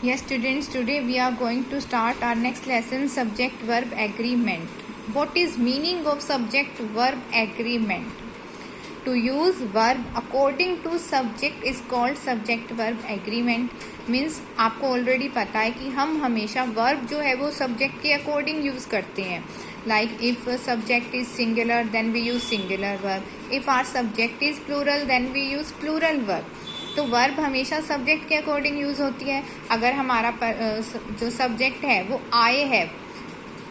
Yes students, today we are going to start our next lesson, subject verb agreement. What is meaning of subject verb agreement? To use verb according to subject is called subject verb agreement. Means आपको already पता है कि हम हमेशा verb जो है वो subject के अकॉर्डिंग यूज करते हैं. Like if subject is singular then we use singular verb, if our subject is plural then we use plural verb. तो वर्ब हमेशा सब्जेक्ट के अकॉर्डिंग यूज होती है. अगर हमारा जो सब्जेक्ट है वो आई है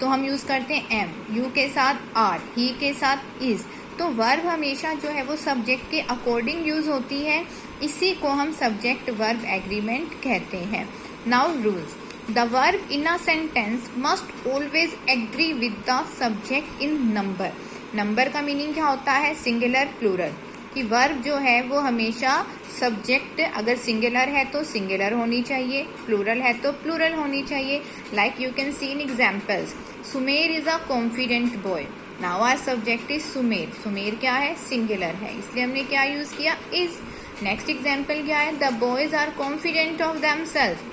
तो हम यूज करते हैं एम, यू के साथ आर, ही के साथ इज. तो वर्ब हमेशा जो है वो सब्जेक्ट के अकॉर्डिंग यूज होती है. इसी को हम सब्जेक्ट वर्ब एग्रीमेंट कहते हैं. Now rules. The verb in a sentence must always agree with the subject in number. Number का मीनिंग क्या होता है? Singular plural. कि वर्ब जो है वो हमेशा सब्जेक्ट अगर सिंगुलर है तो सिंगुलर होनी चाहिए, प्लूरल है तो प्लूरल होनी चाहिए. Like you can see in examples. Sumer is a confident boy. Now our subject is Sumer. Sumer क्या है? सिंगुलर है, इसलिए हमने क्या यूज किया? इज. नेक्स्ट एग्जाम्पल क्या है? The boys are confident of themselves.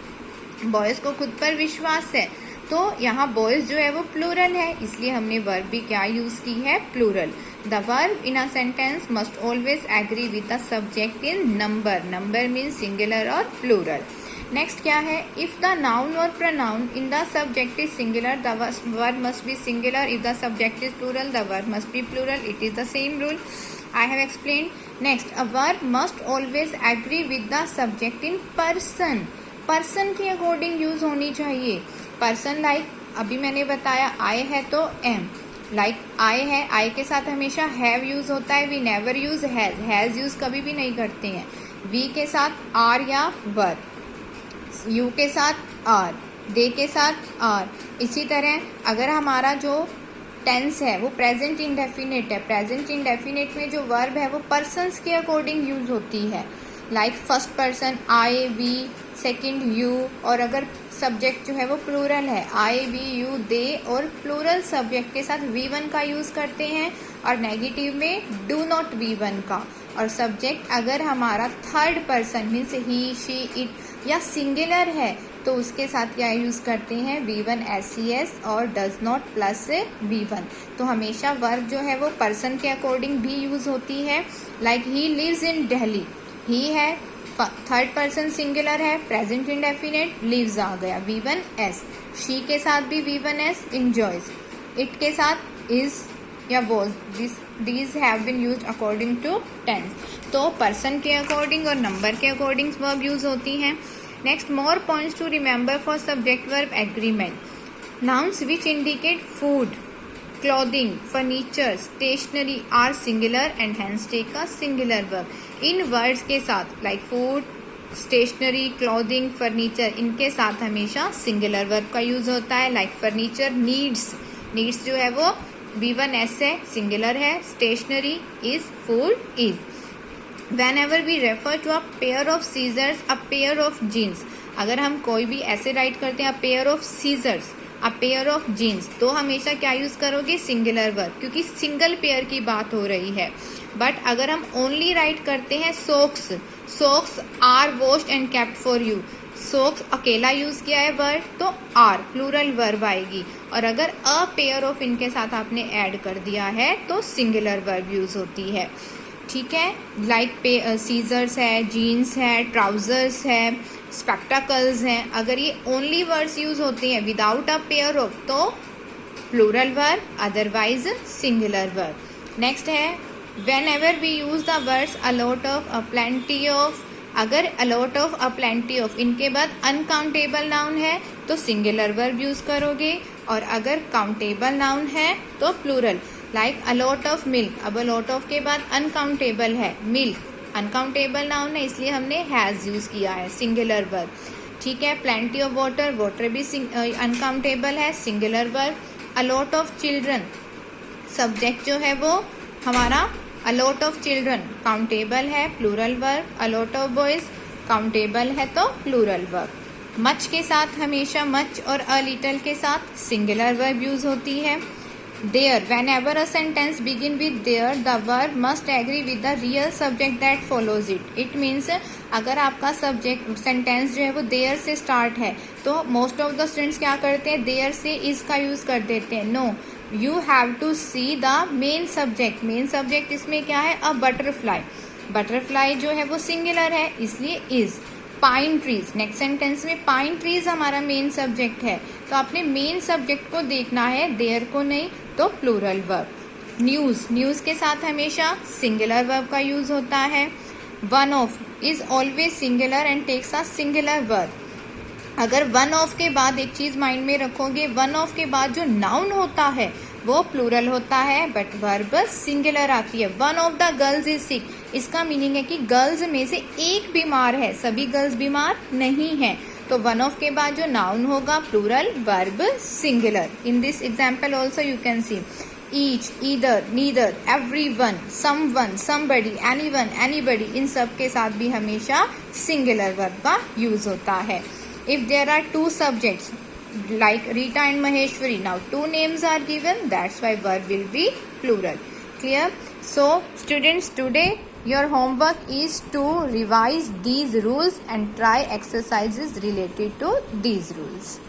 Boys को खुद पर विश्वास है. तो यहाँ बॉयज जो है वो प्लूरल है, इसलिए हमने वर्ब भी क्या यूज की है? Plural. The verb in a sentence must always agree with the subject in number. Number means singular और प्लूरल. नेक्स्ट क्या है? इफ द नाउन और pronoun in the subject is singular the verb must be singular. If the subject is plural the verb must be plural. It is the same rule I have explained. Next, a verb must always agree with the subject in person. Person के according use होनी चाहिए. Person like अभी मैंने बताया आई है तो M. Like I है, आई के साथ हमेशा हैव यूज होता है. We never use has use कभी भी नहीं करते हैं. वी के साथ आर या वर, यू के साथ आर, दे के साथ आर. इसी तरह अगर हमारा जो टेंस है वो प्रेजेंट इंडेफिनिट है, प्रेजेंट इंडेफिनिट में जो वर्ब है वो पर्सन्स के अकॉर्डिंग यूज होती है. Like first person I, we, second you. और अगर सब्जेक्ट जो है वो प्लूरल है, आई, वी, यू, दे, और प्लूरल सब्जेक्ट के साथ वी वन का यूज करते हैं और नेगेटिव में डू नॉट वी वन का. और सब्जेक्ट अगर हमारा third person means he, she, it या सिंगुलर है तो उसके साथ क्या यूज करते हैं? V one, S C S और does not plus V one. तो हमेशा वर्ब जो है वो पर्सन के अकॉर्डिंग भी यूज होती है. Like he lives in Delhi. He है, थर्ड पर्सन सिंगुलर है, प्रेजेंट इंडेफिनिट, लिव्स आ गया, वी वन एस. शी के साथ भी V one S, enjoys. It के साथ इज या was. These have been used according to tense. तो पर्सन के अकॉर्डिंग और नंबर के अकॉर्डिंग वर्ब यूज होती हैं. Next, more points to remember for subject verb agreement. Nouns which indicate food, clothing, furniture, stationery are singular and hence take a singular verb. In words के साथ like food, stationery, clothing, furniture इनके साथ हमेशा singular verb का use होता है. like furniture, needs. needs जो है वो V1S है, singular है. stationery is, food is. whenever we refer to a pair of scissors, a pair of jeans. अगर हम कोई भी ऐसे राइट करते हैं a pair of scissors, a pair of jeans, तो हमेशा क्या यूज करोगे? सिंगुलर वर्ब, क्योंकि सिंगल पेयर की बात हो रही है. बट अगर हम ओनली राइट करते हैं socks, socks are washed and kept for you. Socks अकेला यूज किया है वर्ब तो आर प्लूरल वर्ब आएगी. और अगर अ पेयर ऑफ इनके साथ आपने ऐड कर दिया है तो सिंगुलर वर्ब यूज होती है. ठीक है. लाइक सीजर्स है, जीन्स है, ट्राउजर्स है, स्पेक्टाकल्स हैं. अगर ये ओनली वर्ड्स यूज होते हैं विदाउट अ पेयर ऑफ तो plural verb, otherwise singular verb. Next है whenever we use the words a lot of, a plenty of. अगर a lot of, a plenty of इनके बाद uncountable noun है तो singular verb use करोगे. और अगर काउंटेबल नाउन है तो plural. Like a lot of milk. अब अ लॉट ऑफ के बाद अनकाउंटेबल है, मिल्क अनकाउंटेबल नाउन है इसलिए हमने हैज यूज किया है, सिंगुलर वर्ब. ठीक है. प्लेंटी ऑफ वाटर, वाटर भी अनकाउंटेबल है, singular verb. A lot of children, subject जो है वो हमारा a lot of children countable है, plural verb. A lot of boys countable है तो प्लूरल वर्ब. मच के साथ हमेशा मच और अ लिटल के साथ सिंगुलर वर्ब यूज होती है. There, whenever a sentence begin with there, the verb must agree with the real subject that follows it. It means अगर आपका सब्जेक्ट सेंटेंस जो है वो there से स्टार्ट है तो मोस्ट ऑफ द स्टूडेंट्स क्या करते हैं, there से is का यूज कर देते हैं. No, you have to see the main subject. Main subject इसमें क्या है, अ बटरफ्लाई. बटरफ्लाई जो है वो सिंगुलर है इसलिए is. Pine trees, next sentence में पाइन ट्रीज हमारा मेन सब्जेक्ट है तो आपने मेन सब्जेक्ट को देखना है, देयर को नहीं. तो प्लूरल वर्ब. न्यूज, न्यूज के साथ हमेशा सिंगुलर वर्ब का यूज होता है. One of is always singular and takes a singular verb. अगर वन ऑफ के बाद एक चीज माइंड में रखोगे, वन ऑफ के बाद जो नाउन होता है वो प्लूरल होता है बट वर्ब सिंगुलर आती है. One of the girls is sick, इसका मीनिंग है कि गर्ल्स में से एक बीमार है, सभी गर्ल्स बीमार नहीं हैं. तो वन ऑफ के बाद जो नाउन होगा plural, verb singular. In this example also you can see each, either, neither, everyone, someone, somebody, anyone, anybody, इन सब के साथ भी हमेशा सिंगुलर वर्ब का यूज होता है. If there are two subjects like Rita and Maheshwari, now two names are given, that's why verb will be plural. Clear? So students, today your homework is to revise these rules and try exercises related to these rules.